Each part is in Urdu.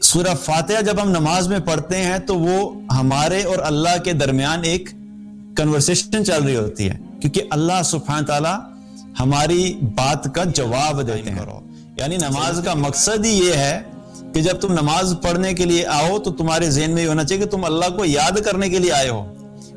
سورہ فاتحہ جب ہم نماز میں پڑھتے ہیں تو وہ ہمارے اور اللہ کے درمیان ایک کنورسیشن چل رہی ہوتی ہے، کیونکہ اللہ سبحانہ تعالیٰ ہماری بات کا جواب دیتے ہیں۔ یعنی نماز کا مقصد ہی یہ ہے کہ جب تم نماز پڑھنے کے لیے آؤ تو تمہارے ذہن میں یہ ہونا چاہیے کہ تم اللہ کو یاد کرنے کے لیے آئے ہو،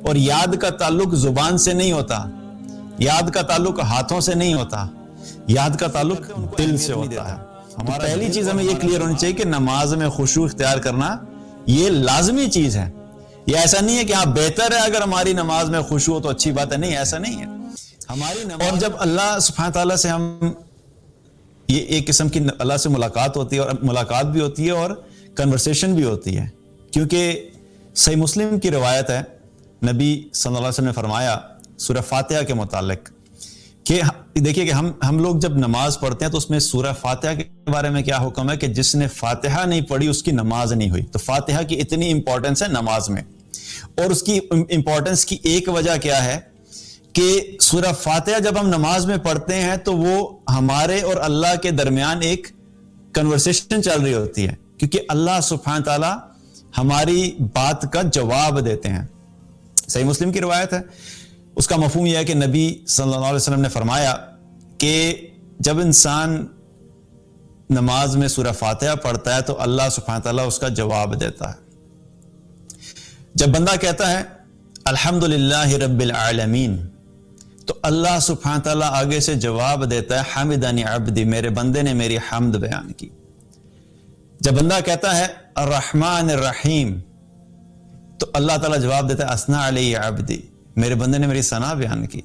اور یاد کا تعلق زبان سے نہیں ہوتا، یاد کا تعلق ہاتھوں سے نہیں ہوتا، یاد کا تعلق دل سے ہوتا ہے۔ تو پہلی چیز ہمیں یہ کلیئر ہونی چاہیے کہ نماز میں خشوع اختیار کرنا یہ لازمی چیز ہے۔ یہ ایسا نہیں ہے کہ ہاں بہتر ہے اگر ہماری نماز میں خشوع ہو تو اچھی بات ہے، نہیں، ایسا نہیں ہے ہماری نماز۔ اور جب اللہ سبحانہ تعالیٰ سے ہم یہ ایک قسم کی اللہ سے ملاقات ہوتی ہے، اور ملاقات بھی ہوتی ہے اور کنورسیشن بھی ہوتی ہے، کیونکہ صحیح مسلم کی روایت ہے، نبی صلی اللہ علیہ وسلم نے فرمایا سورہ فاتحہ کے متعلق کہ دیکھیے کہ ہم لوگ جب نماز پڑھتے ہیں تو اس میں سورہ فاتحہ کے بارے میں کیا حکم ہے کہ جس نے فاتحہ نہیں پڑھی اس کی نماز نہیں ہوئی۔ تو فاتحہ کی اتنی امپورٹنس ہے نماز میں، اور اس کی امپورٹنس کی ایک وجہ کیا ہے کہ سورہ فاتحہ جب ہم نماز میں پڑھتے ہیں تو وہ ہمارے اور اللہ کے درمیان ایک کنورسیشن چل رہی ہوتی ہے، کیونکہ اللہ سبحانہ تعالیٰ ہماری بات کا جواب دیتے ہیں۔ صحیح مسلم کی روایت ہے، اس کا مفہوم یہ ہے کہ نبی صلی اللہ علیہ وسلم نے فرمایا کہ جب انسان نماز میں سورہ فاتحہ پڑھتا ہے تو اللہ سبحانہ تعالیٰ اس کا جواب دیتا ہے۔ جب بندہ کہتا ہے الحمدللہ رب العالمین تو اللہ سبحانہ تعالیٰ آگے سے جواب دیتا ہے حمدنی عبدی، میرے بندے نے میری حمد بیان کی۔ جب بندہ کہتا ہے الرحمن الرحیم تو اللہ تعالیٰ جواب دیتا ہے اثنا علی عبدی، میرے بندے نے میری ثنا بیان کی۔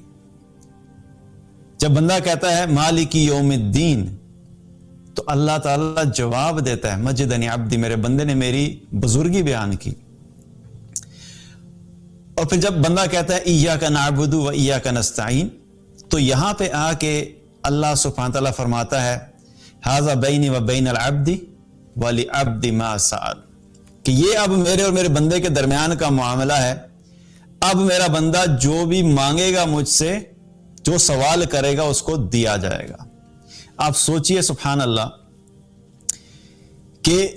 جب بندہ کہتا ہے مالک یوم الدین تو اللہ تعالیٰ جواب دیتا ہے مجدنی عبدی، میرے بندے نے میری بزرگی بیان کی۔ اور پھر جب بندہ کہتا ہے ایاک نعبد و ایاک نستعین تو یہاں پہ آ کے اللہ سبحانہ تعالیٰ فرماتا ہے ھذا بینی و بین العبد ولعبد ما سأل، کہ یہ اب میرے اور میرے بندے کے درمیان کا معاملہ ہے۔ اب میرا بندہ جو بھی مانگے گا مجھ سے، جو سوال کرے گا اس کو دیا جائے گا۔ آپ سوچئے سبحان اللہ کہ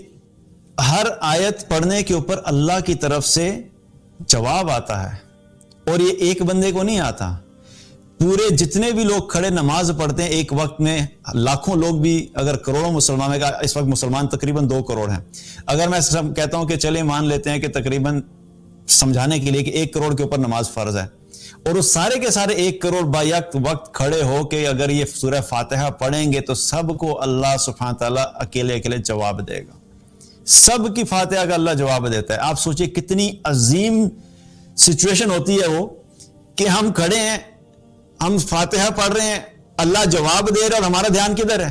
ہر آیت پڑھنے کے اوپر اللہ کی طرف سے جواب آتا ہے، اور یہ ایک بندے کو نہیں آتا، پورے جتنے بھی لوگ کھڑے نماز پڑھتے ہیں ایک وقت میں، لاکھوں لوگ بھی، اگر کروڑوں مسلمان میں، اس وقت مسلمان تقریباً 2 کروڑ ہیں، اگر میں کہتا ہوں کہ چلے مان لیتے ہیں کہ تقریباً سمجھانے کے لیے کہ 1 کروڑ کے اوپر نماز فرض ہے، اور اس سارے کے سارے 1 کروڑ بیک وقت کھڑے ہو کے اگر یہ سورہ فاتحہ پڑھیں گے تو سب کو اللہ سبحانہ تعالیٰ اکیلے اکیلے جواب دے گا، سب کی فاتحہ کا اللہ جواب دیتا ہے۔ آپ سوچئے کتنی عظیم سچویشن ہوتی ہے وہ کہ ہم کھڑے ہیں، ہم فاتحہ پڑھ رہے ہیں، اللہ جواب دے رہا ہے، اور ہمارا دھیان کدھر ہے؟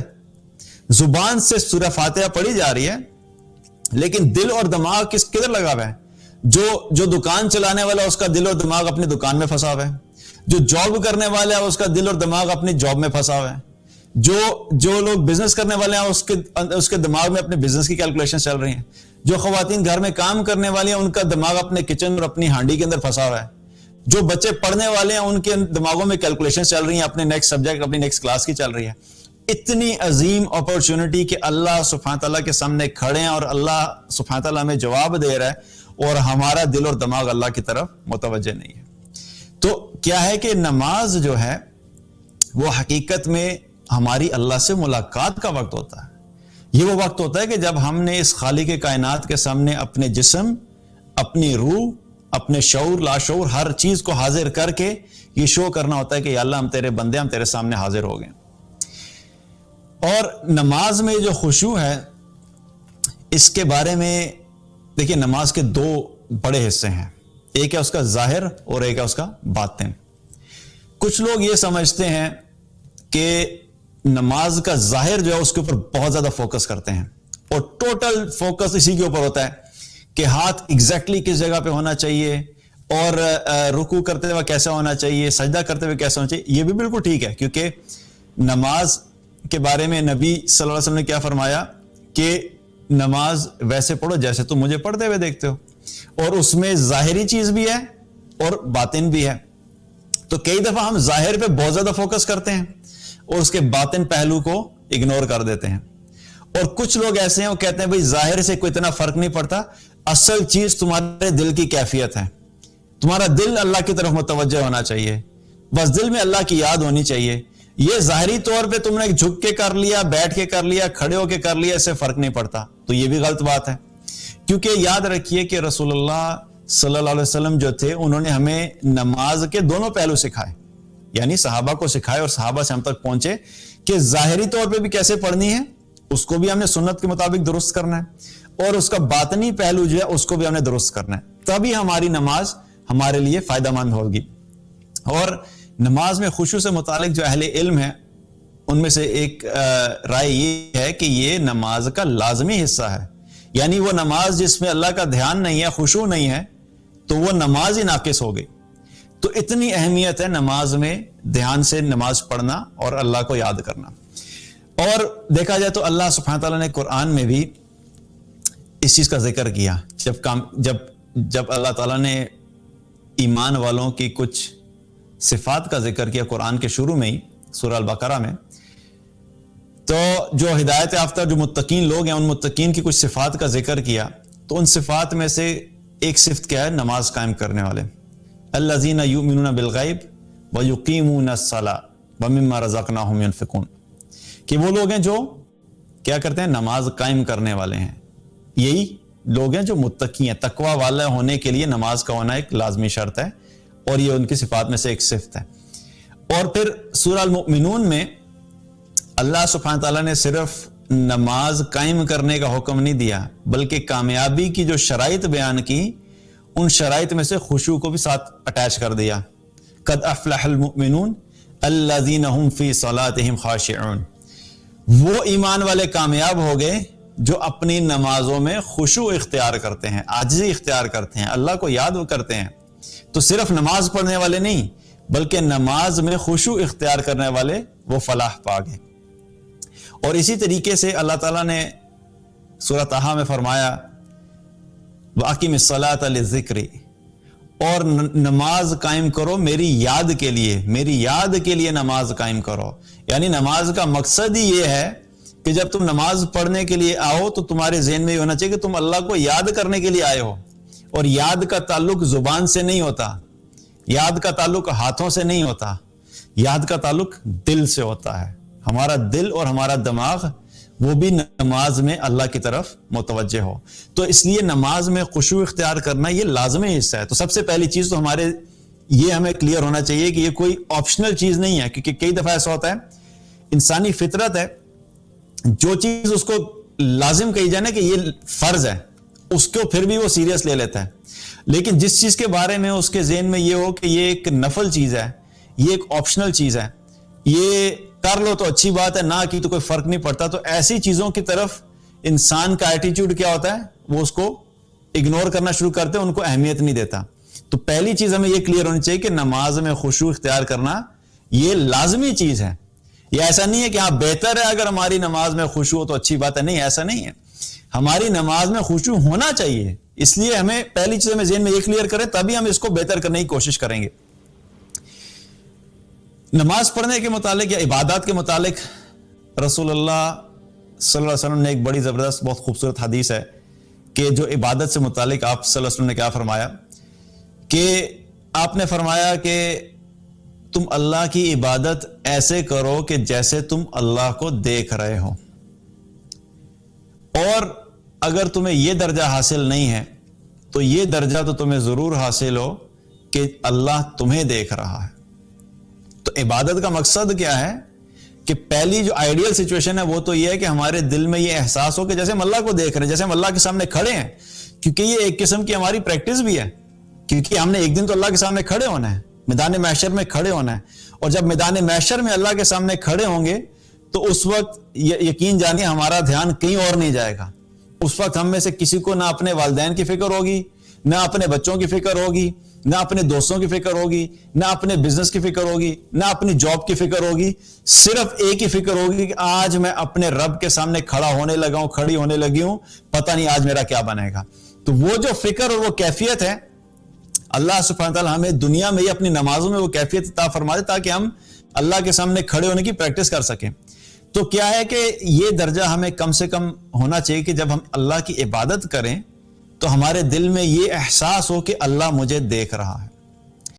زبان سے سورہ فاتحہ پڑھی جا رہی ہے لیکن دل اور دماغ کدھر لگا ہوا ہے؟ جو دکان چلانے والا اس کا دل اور دماغ اپنی دکان میں پھنسا ہوا ہے، جو جاب کرنے والا ہے اس کا دل اور دماغ اپنی جاب میں پھنسا ہوا ہے، جو لوگ بزنس کرنے والے ہیں اس کے دماغ میں اپنے بزنس کی کیلکولیشن چل رہی ہیں، جو خواتین گھر میں کام کرنے والی ہیں ان کا دماغ اپنے کچن اور اپنی ہانڈی کے اندر پھنسا ہوا ہے، جو بچے پڑھنے والے ہیں ان کے دماغوں میں کیلکولیشن چل رہی ہیں، اپنے نیکسٹ سبجیکٹ اپنی نیکسٹ کلاس کی چل رہی ہے۔ اتنی عظیم اپرچونٹی کہ اللہ سبحانہ تعالیٰ کے سامنے کھڑے ہیں اور اللہ سبحانہ تعالیٰ ہمیں جواب دے رہا ہے، اور ہمارا دل اور دماغ اللہ کی طرف متوجہ نہیں ہے۔ تو کیا ہے کہ نماز جو ہے وہ حقیقت میں ہماری اللہ سے ملاقات کا وقت ہوتا ہے۔ یہ وہ وقت ہوتا ہے کہ جب ہم نے اس خالق کائنات کے سامنے اپنے جسم، اپنی روح، اپنے شعور، لاشعور، ہر چیز کو حاضر کر کے یہ شو کرنا ہوتا ہے کہ یا اللہ ہم تیرے بندے، ہم تیرے سامنے حاضر ہو گئے۔ اور نماز میں جو خشوع ہے اس کے بارے میں دیکھیں، نماز کے 2 بڑے حصے ہیں، ایک ہے اس کا ظاہر اور ایک ہے اس کا باطن۔ کچھ لوگ یہ سمجھتے ہیں کہ نماز کا ظاہر جو ہے اس کے اوپر بہت زیادہ فوکس کرتے ہیں، اور ٹوٹل فوکس اسی کے اوپر ہوتا ہے کہ ہاتھ ایگزیکٹلی کس جگہ پہ ہونا چاہیے، اور رکوع کرتے ہوئے کیسا ہونا چاہیے، سجدہ کرتے ہوئے کیسا ہونا چاہیے۔ یہ بھی بالکل ٹھیک ہے، کیونکہ نماز کے بارے میں نبی صلی اللہ علیہ وسلم نے کیا فرمایا کہ نماز ویسے پڑھو جیسے تم مجھے پڑھتے ہوئے دیکھتے ہو، اور اس میں ظاہری چیز بھی ہے اور باطن بھی ہے۔ تو کئی دفعہ ہم ظاہر پہ بہت زیادہ فوکس کرتے ہیں اور اس کے باطن پہلو کو اگنور کر دیتے ہیں، اور کچھ لوگ ایسے ہیں وہ کہتے ہیں بھائی ظاہر سے کوئی اتنا فرق نہیں پڑتا، اصل چیز تمہارے دل کی کیفیت ہے، تمہارا دل اللہ کی طرف متوجہ ہونا چاہیے، بس دل میں اللہ کی یاد ہونی چاہیے. یہ ظاہری طور پہ تم نے جھک کے کر لیا، بیٹھ کے کر لیا، کھڑے ہو کے کر لیا، اس سے فرق نہیں پڑتا. تو یہ بھی غلط بات ہے، کیونکہ یاد رکھیے کہ رسول اللہ صلی اللہ علیہ وسلم جو تھے انہوں نے ہمیں نماز کے دونوں پہلو سکھائے، یعنی صحابہ کو سکھائے اور صحابہ سے ہم تک پہنچے کہ ظاہری طور پہ بھی کیسے پڑھنی ہے، اس کو بھی ہم نے سنت کے مطابق درست کرنا ہے، اور اس کا باطنی پہلو جو ہے اس کو بھی ہم نے درست کرنا ہے، تبھی ہماری نماز ہمارے لیے فائدہ مند ہوگی. اور نماز میں خشوع سے متعلق جو اہل علم ہے ان میں سے ایک رائے یہ ہے کہ یہ نماز کا لازمی حصہ ہے، یعنی وہ نماز جس میں اللہ کا دھیان نہیں ہے، خشوع نہیں ہے، تو وہ نماز ہی ناقص ہو گئی. تو اتنی اہمیت ہے نماز میں دھیان سے نماز پڑھنا اور اللہ کو یاد کرنا. اور دیکھا جائے تو اللہ سبحانہ تعالیٰ نے قرآن میں بھی اس چیز کا ذکر کیا. جب اللہ تعالیٰ نے ایمان والوں کی کچھ صفات کا ذکر کیا قرآن کے شروع میں ہی سورہ البقرہ میں، تو جو ہدایت یافتہ جو متقین لوگ ہیں ان متقین کی کچھ صفات کا ذکر کیا. تو ان صفات میں سے ایک صفت کیا ہے؟ نماز قائم کرنے والے. الذین یؤمنون بالغیب ویقیمون الصلاۃ ومما رزقناہم ینفقون، کہ وہ لوگ ہیں جو کیا کرتے ہیں؟ نماز قائم کرنے والے ہیں. یہی لوگ ہیں جو متقی ہیں. تقوی والا ہونے کے لیے نماز کا ہونا ایک لازمی شرط ہے، اور یہ ان کی صفات میں سے ایک صفت ہے. اور پھر سورہ المؤمنون میں اللہ سبحانہ تعالیٰ نے صرف نماز قائم کرنے کا حکم نہیں دیا، بلکہ کامیابی کی جو شرائط بیان کی ان شرائط میں سے خشوع کو بھی ساتھ اٹیچ کر دیا. قد افلح المؤمنون الذین هم فی صلاتهم خاشعون، وہ ایمان والے کامیاب ہو گئے جو اپنی نمازوں میں خشوع اختیار کرتے ہیں، عاجزی اختیار کرتے ہیں، اللہ کو یاد کرتے ہیں. تو صرف نماز پڑھنے والے نہیں بلکہ نماز میں خشوع اختیار کرنے والے وہ فلاح پا گئے. اور اسی طریقے سے اللہ تعالیٰ نے سورہ طٰہٰ میں فرمایا وَأَقِمِ الصَّلَاةَ لِلذِّكْرِ، اور نماز قائم کرو میری یاد کے لیے، میری یاد کے لیے نماز قائم کرو. یعنی نماز کا مقصد ہی یہ ہے کہ جب تم نماز پڑھنے کے لیے آؤ تو تمہارے ذہن میں یہ ہونا چاہیے کہ تم اللہ کو یاد کرنے کے لیے آئے ہو. اور یاد کا تعلق زبان سے نہیں ہوتا، یاد کا تعلق ہاتھوں سے نہیں ہوتا، یاد کا تعلق دل سے ہوتا ہے. ہمارا دل اور ہمارا دماغ وہ بھی نماز میں اللہ کی طرف متوجہ ہو. تو اس لیے نماز میں خشوع اختیار کرنا یہ لازمی حصہ ہے. تو سب سے پہلی چیز تو ہمارے یہ ہمیں کلیئر ہونا چاہیے کہ یہ کوئی آپشنل چیز نہیں ہے، کیونکہ کئی دفعہ ایسا ہوتا ہے انسانی فطرت ہے، جو چیز اس کو لازم کہی جائے نا کہ یہ فرض ہے، اس کو پھر بھی وہ سیریس لے لیتا ہے. لیکن جس چیز کے بارے میں اس کے ذہن میں یہ ہو کہ یہ ایک نفل چیز ہے، یہ ایک آپشنل چیز ہے، یہ کر لو تو اچھی بات ہے، نہ کی تو کوئی فرق نہیں پڑتا، تو ایسی چیزوں کی طرف انسان کا ایٹیٹیوڈ کیا ہوتا ہے؟ وہ اس کو اگنور کرنا شروع کرتے ہیں، ان کو اہمیت نہیں دیتا. تو پہلی چیز ہمیں یہ کلیئر ہونی چاہیے کہ نماز میں خشوع اختیار کرنا یہ لازمی چیز ہے. یہ ایسا نہیں ہے کہ ہاں بہتر ہے اگر ہماری نماز میں خشوع ہو تو اچھی بات ہے، نہیں، ایسا نہیں ہے. ہماری نماز میں خشوع ہونا چاہیے، اس لیے ہمیں پہلی چیز ہمیں ذہن میں یہ کلیئر کریں، تبھی ہم اس کو بہتر کرنے کی کوشش کریں گے. نماز پڑھنے کے متعلق یا عبادات کے متعلق رسول اللہ صلی اللہ علیہ وسلم نے ایک بڑی زبردست بہت خوبصورت حدیث ہے کہ جو عبادت سے متعلق آپ صلی اللہ علیہ وسلم نے کیا فرمایا کہ آپ نے فرمایا کہ تم اللہ کی عبادت ایسے کرو کہ جیسے تم اللہ کو دیکھ رہے ہو، اور اگر تمہیں یہ درجہ حاصل نہیں ہے تو یہ درجہ تو تمہیں ضرور حاصل ہو کہ اللہ تمہیں دیکھ رہا ہے. تو عبادت کا مقصد کیا ہے کہ پہلی جو آئیڈیل سچویشن ہے وہ تو یہ ہے کہ ہمارے دل میں یہ احساس ہو کہ جیسے ہم اللہ کو دیکھ رہے ہیں، جیسے ہم اللہ کے سامنے کھڑے ہیں، کیونکہ یہ ایک قسم کی ہماری پریکٹس بھی ہے، کیونکہ ہم نے ایک دن تو اللہ کے سامنے کھڑے ہونا ہے، میدان محشر میں کھڑے ہونا ہے. اور جب میدان محشر میں اللہ کے سامنے کھڑے ہوں گے تو اس وقت یقین جانیے ہمارا دھیان کہیں اور نہیں جائے گا. اس وقت ہم میں سے کسی کو نہ اپنے والدین کی فکر ہوگی، نہ اپنے بچوں کی فکر ہوگی، نہ اپنے دوستوں کی فکر ہوگی، نہ اپنے بزنس کی فکر ہوگی، نہ اپنی جاب کی فکر ہوگی. صرف ایک ہی فکر ہوگی کہ آج میں اپنے رب کے سامنے کھڑا ہونے لگا ہوں، کھڑی ہونے لگی ہوں، پتہ نہیں آج میرا کیا بنے گا. تو وہ جو فکر اور وہ کیفیت ہے، اللہ سبحانہ تعالیٰ ہمیں دنیا میں ہی اپنی نمازوں میں وہ کیفیت عطا فرما دے تاکہ ہم اللہ کے سامنے کھڑے ہونے کی پریکٹس کر سکیں. تو کیا ہے کہ یہ درجہ ہمیں کم سے کم ہونا چاہیے کہ جب ہم اللہ کی عبادت کریں تو ہمارے دل میں یہ احساس ہو کہ اللہ مجھے دیکھ رہا ہے.